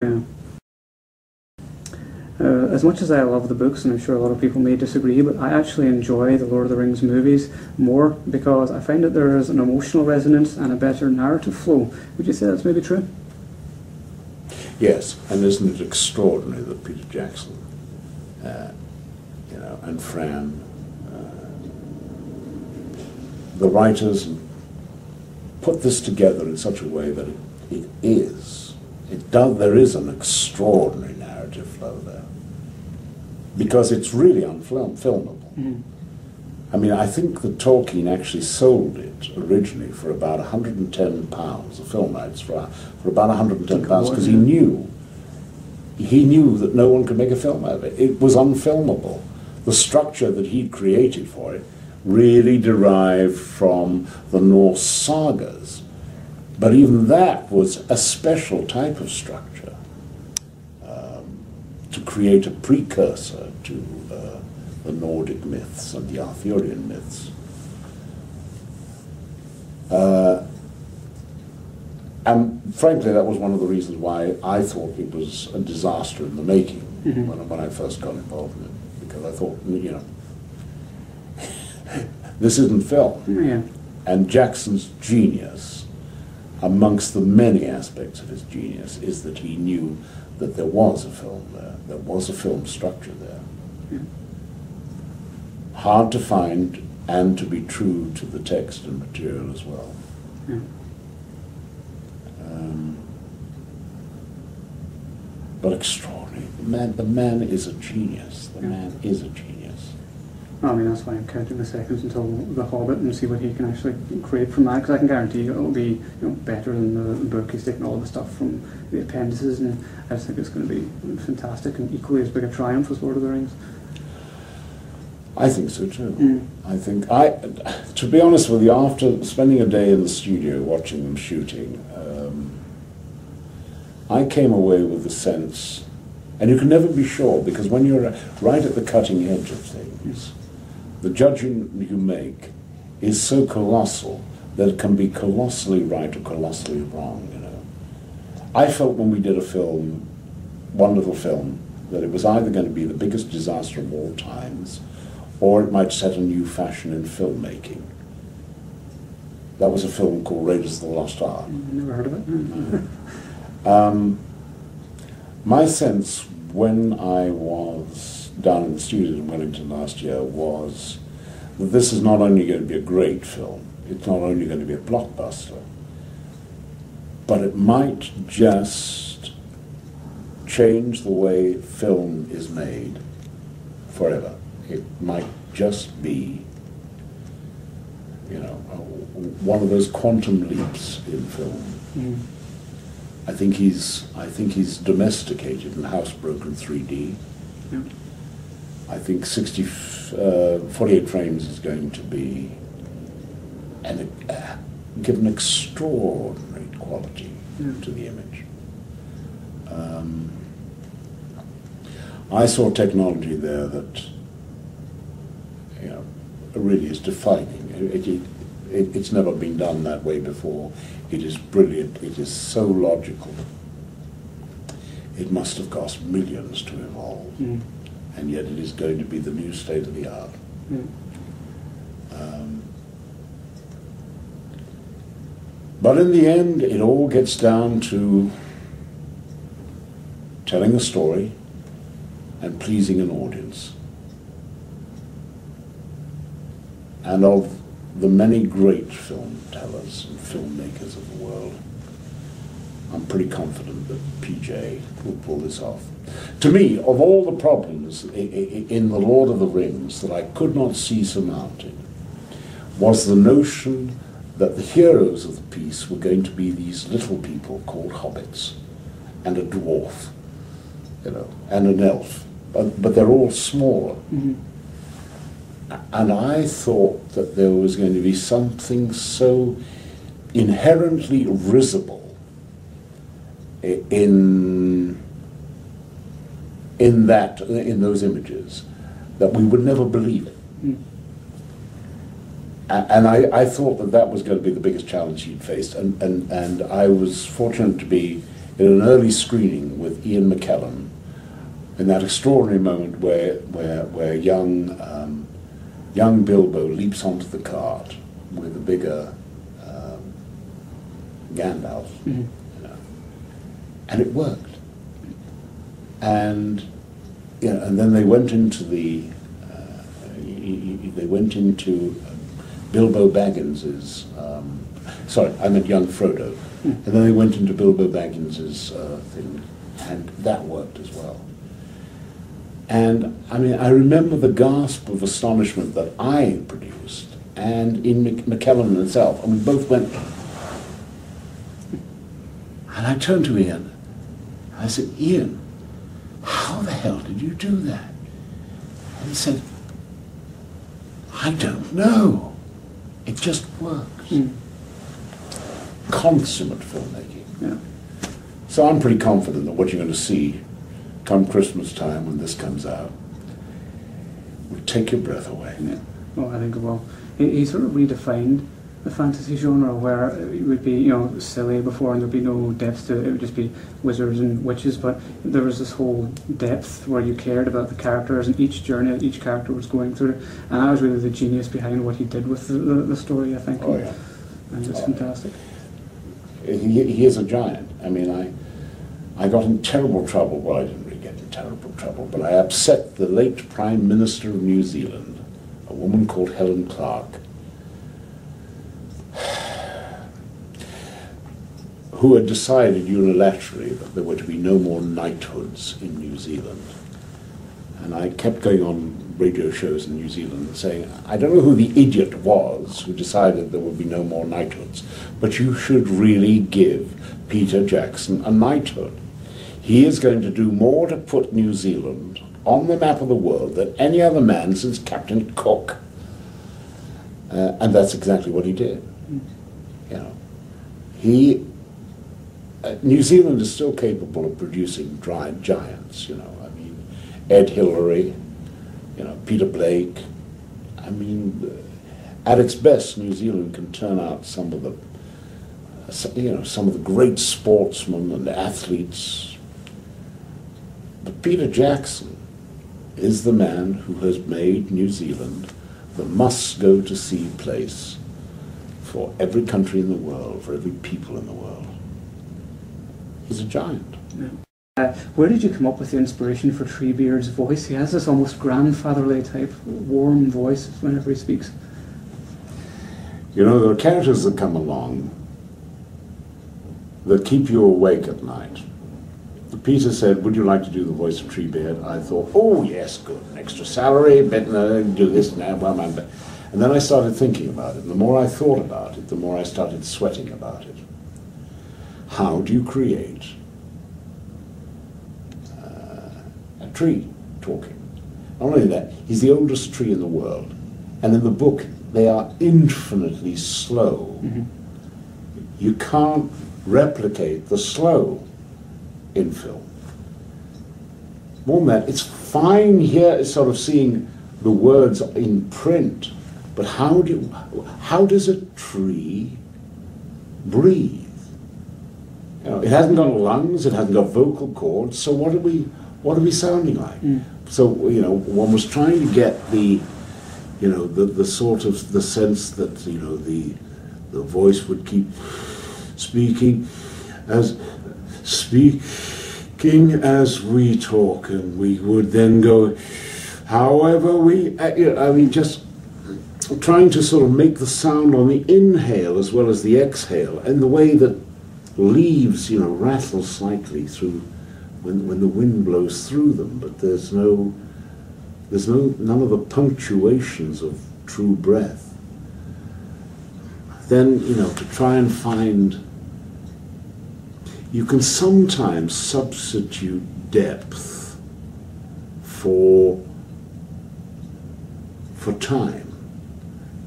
Yeah. As much as I love the books, and I'm sure a lot of people may disagree, but I actually enjoy the Lord of the Rings movies more because I find that there is an emotional resonance and a better narrative flow. Would you say that's maybe true? Yes, and isn't it extraordinary that Peter Jackson, and Fran, the writers, put this together in such a way that there is an extraordinary narrative flow there, because it's really unfilmable. Mm-hmm. I mean, I think that Tolkien actually sold it originally for about £110, the film rights for about £110, because he knew that no one could make a film out of it. It was unfilmable. The structure that he'd created for it really derived from the Norse sagas, but even that was a special type of structure to create a precursor to the Nordic myths and the Arthurian myths. And frankly, that was one of the reasons why I thought it was a disaster in the making. Mm-hmm. when I first got involved in it, because I thought, this isn't film. Yeah. And Jackson's genius, amongst the many aspects of his genius, is that he knew that there was a film there, there was a film structure there. Yeah. Hard to find and to be true to the text and material as well. Yeah. But extraordinary. The man is a genius. The man is a genius. I mean, that's why I'm counting the seconds until The Hobbit and see what he can actually create from that, because I can guarantee you it'll be better than the book. He's taken all the stuff from the appendices, and I just think it's going to be fantastic and equally as big a triumph as Lord of the Rings. I think so too. To be honest with you, after spending a day in the studio watching them shooting, I came away with the sense, and you can never be sure, because when you're right at the cutting edge of things, the judging you make is so colossal that it can be colossally right or colossally wrong, I felt when we did one little film, that it was either going to be the biggest disaster of all times, or it might set a new fashion in filmmaking. That was a film called Raiders of the Lost Ark. Never heard of it. My sense when I was down in the studios in Wellington last year was that this is not only going to be a great film, it's not only going to be a blockbuster, but it might just change the way film is made forever. It might just be, one of those quantum leaps in film. Mm. I think he's domesticated and housebroken 3D. Yeah. I think 48 frames is going to be give an extraordinary quality to the image. I saw technology there that really is defining. It's never been done that way before. It is brilliant. It is so logical. It must have cost millions to evolve, and yet it is going to be the new state of the art. But in the end, it all gets down to telling a story and pleasing an audience. And of the many great film tellers and filmmakers of the world, I'm pretty confident that PJ will pull this off. To me, of all the problems in The Lord of the Rings that I could not see surmounted, was the notion that the heroes of the piece were going to be these little people called hobbits, and a dwarf, and an elf, but they're all smaller. Mm-hmm. And I thought that there was going to be something so inherently risible in those images that we would never believe it. Mm. And I thought that was going to be the biggest challenge he'd faced, and I was fortunate to be in an early screening with Ian McKellen, in that extraordinary moment where young Bilbo leaps onto the cart with a bigger Gandalf, Mm-hmm. you know, and it worked. And you know, and then they went into Bilbo Baggins's. Sorry, I meant young Frodo, and then they went into Bilbo Baggins's thing, and that worked as well. And I mean, I remember the gasp of astonishment that I produced, and in McKellen himself, and we both went. And I turned to Ian. I said, "Ian, how the hell did you do that?" And he said, "I don't know. It just works." Consummate filmmaking. Yeah. So I'm pretty confident that what you're going to see come Christmas time when this comes out will take your breath away. Yeah. Well, I think it will. He sort of redefined the fantasy genre, where it would be, you know, silly before and there'd be no depth to it. It would just be wizards and witches, but there was this whole depth where you cared about the characters and each journey that each character was going through, and that was really the genius behind what he did with the story, I think. Oh yeah. And it's fantastic. He is a giant. I mean, I got in terrible trouble. Well, I didn't really get in terrible trouble, but I upset the late Prime Minister of New Zealand, a woman called Helen Clark, who had decided unilaterally that there were to be no more knighthoods in New Zealand. And I kept going on radio shows in New Zealand saying, I don't know who the idiot was who decided there would be no more knighthoods, but you should really give Peter Jackson a knighthood. He is going to do more to put New Zealand on the map of the world than any other man since Captain Cook. And that's exactly what he did. You know, New Zealand is still capable of producing giants, you know. I mean, Ed Hillary, you know, Peter Blake. I mean, at its best, New Zealand can turn out some of the great sportsmen and athletes. But Peter Jackson is the man who has made New Zealand the must-go-to-see place for every country in the world, for every people in the world. He's a giant. Yeah. Where did you come up with the inspiration for Treebeard's voice? He has this almost grandfatherly type, warm voice whenever he speaks. You know, there are characters that come along that keep you awake at night. Peter said, would you like to do the voice of Treebeard? I thought, oh yes, good, an extra salary, better do this now. And then I started thinking about it, and the more I thought about it, the more I started sweating about it. How do you create a tree talking? Not only that, he's the oldest tree in the world, and in the book they are infinitely slow. Mm-hmm. You can't replicate the slow in film. More than that, it's fine here sort of seeing the words in print, but how does a tree breathe? You know, it hasn't got lungs, it hasn't got vocal cords, so what are we sounding like? Mm. So, you know, one was trying to get the sort of the sense that, you know, the voice would keep speaking as we talk, and we would then go, however just trying to sort of make the sound on the inhale as well as the exhale, and the way that leaves, you know, rattle slightly through when the wind blows through them, but there's none of the punctuations of true breath. Then, you know, to try and find, you can sometimes substitute depth for time,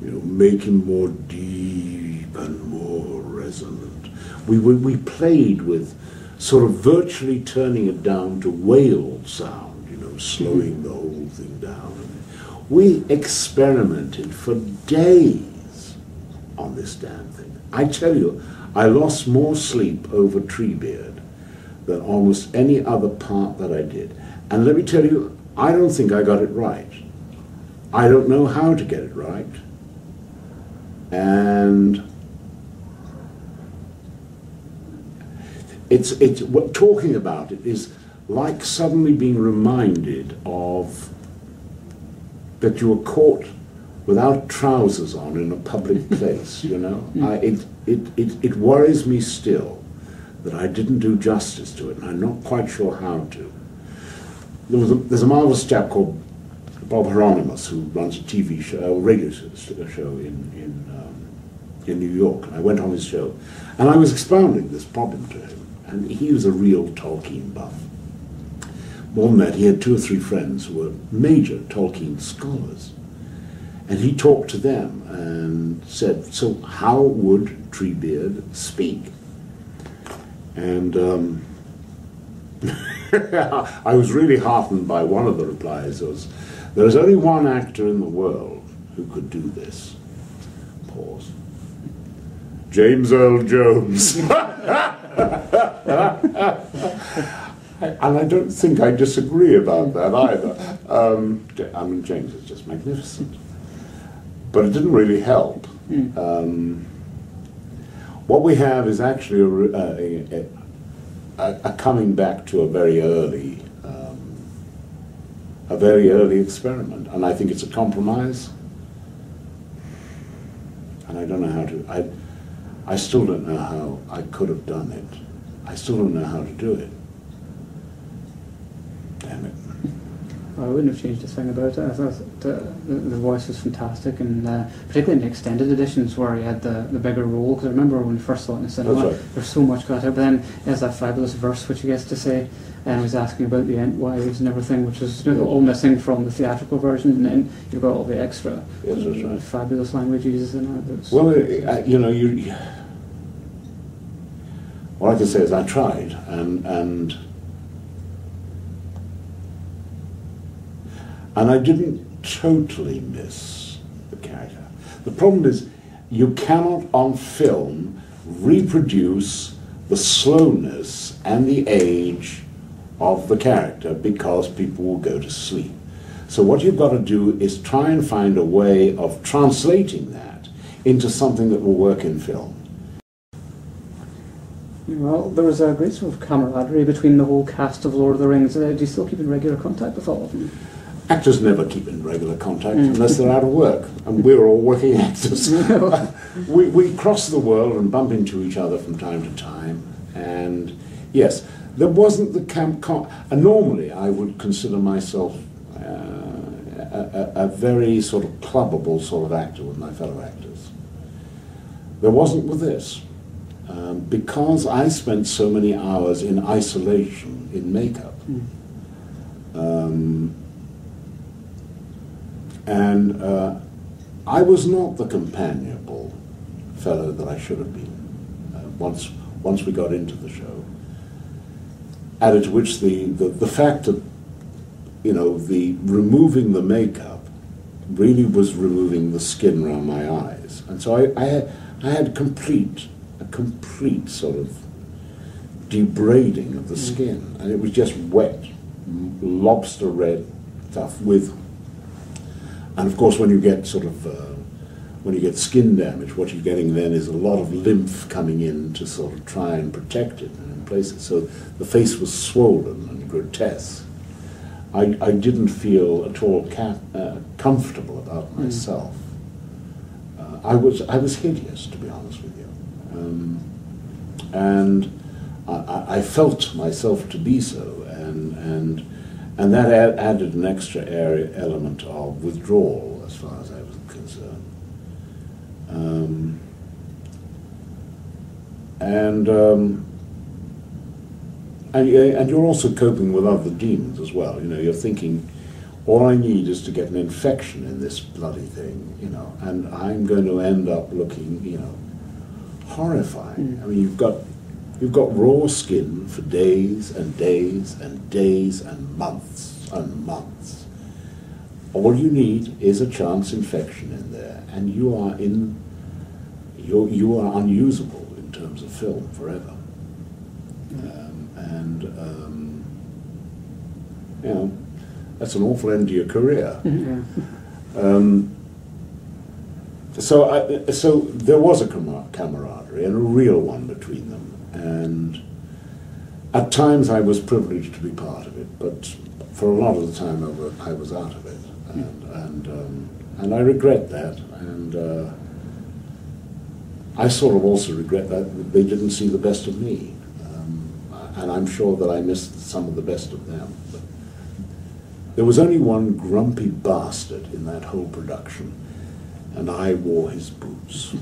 you know, make him more deep and more resonant. We played with sort of virtually turning it down to wail sound, you know, slowing the whole thing down. We experimented for days on this damn thing. I tell you, I lost more sleep over Treebeard than almost any other part that I did. And let me tell you, I don't think I got it right. I don't know how to get it right. And talking about it is like suddenly being reminded of that you were caught without trousers on in a public place, you know. It worries me still that I didn't do justice to it, and I'm not quite sure how to. There's a marvelous chap called Bob Hieronymus who runs a TV show, a radio show in New York, and I went on his show, and I was expounding this problem to him, and he was a real Tolkien buff. More than that, he had 2 or 3 friends who were major Tolkien scholars, and he talked to them and said, so how would Treebeard speak? And I was really heartened by one of the replies. There is only one actor in the world who could do this. Pause. James Earl Jones. And I don't think I disagree about that either. I mean, James is just magnificent. But it didn't really help. What we have is actually a coming back to a very early experiment, and I think it's a compromise. And I don't know how to. I still don't know how I could have done it. I still don't know how to do it. Damn it. I wouldn't have changed a thing about it. I thought the voice was fantastic, and particularly in the extended editions where he had the bigger role, because I remember when we first saw it in the cinema, That's right. there's so much got out, but then there's that fabulous verse which he gets to say, and he was asking about the Entwise and everything, which is all missing from the theatrical version, and then you've got all the extra fabulous language he uses in it. Well, you know, what I can say is I tried, and I didn't totally miss the character. The problem is you cannot on film reproduce the slowness and the age of the character because people will go to sleep. So what you've got to do is try and find a way of translating that into something that will work in film. Well, there was a great sort of camaraderie between the whole cast of Lord of the Rings. Do you still keep in regular contact with all of them? Actors never keep in regular contact unless they're out of work, and we're all working actors. We cross the world and bump into each other from time to time, and yes, there wasn't the and normally I would consider myself a very sort of clubbable sort of actor with my fellow actors. There wasn't with this. Because I spent so many hours in isolation in makeup, and I was not the companionable fellow that I should have been once we got into the show. Added to which the fact that, you know, the removing the makeup really was removing the skin around my eyes, and so I had a complete sort of debrading of the skin, and it was just wet, lobster red stuff with. And of course, when you get sort of when you get skin damage, what you're getting then is a lot of lymph coming in to sort of try and protect it in places. So the face was swollen and grotesque. I didn't feel at all comfortable about myself. I was hideous, to be honest with you, and I felt myself to be so, and that added an extra element of withdrawal as far as I was concerned. And you're also coping with other demons as well. You know, you're thinking, all I need is to get an infection in this bloody thing, you know, and I'm going to end up looking, you know, horrifying. I mean, you've got raw skin for days and days and days and months and months. All you need is a chance infection in there, and you are unusable in terms of film forever. and you know, that's an awful end to your career. Yeah. So there was a camaraderie, and a real one between them, and at times I was privileged to be part of it, but for a lot of the time I was out of it, and I regret that, and I sort of also regret that they didn't see the best of me, and I'm sure that I missed some of the best of them. But there was only one grumpy bastard in that whole production, and I wore his boots.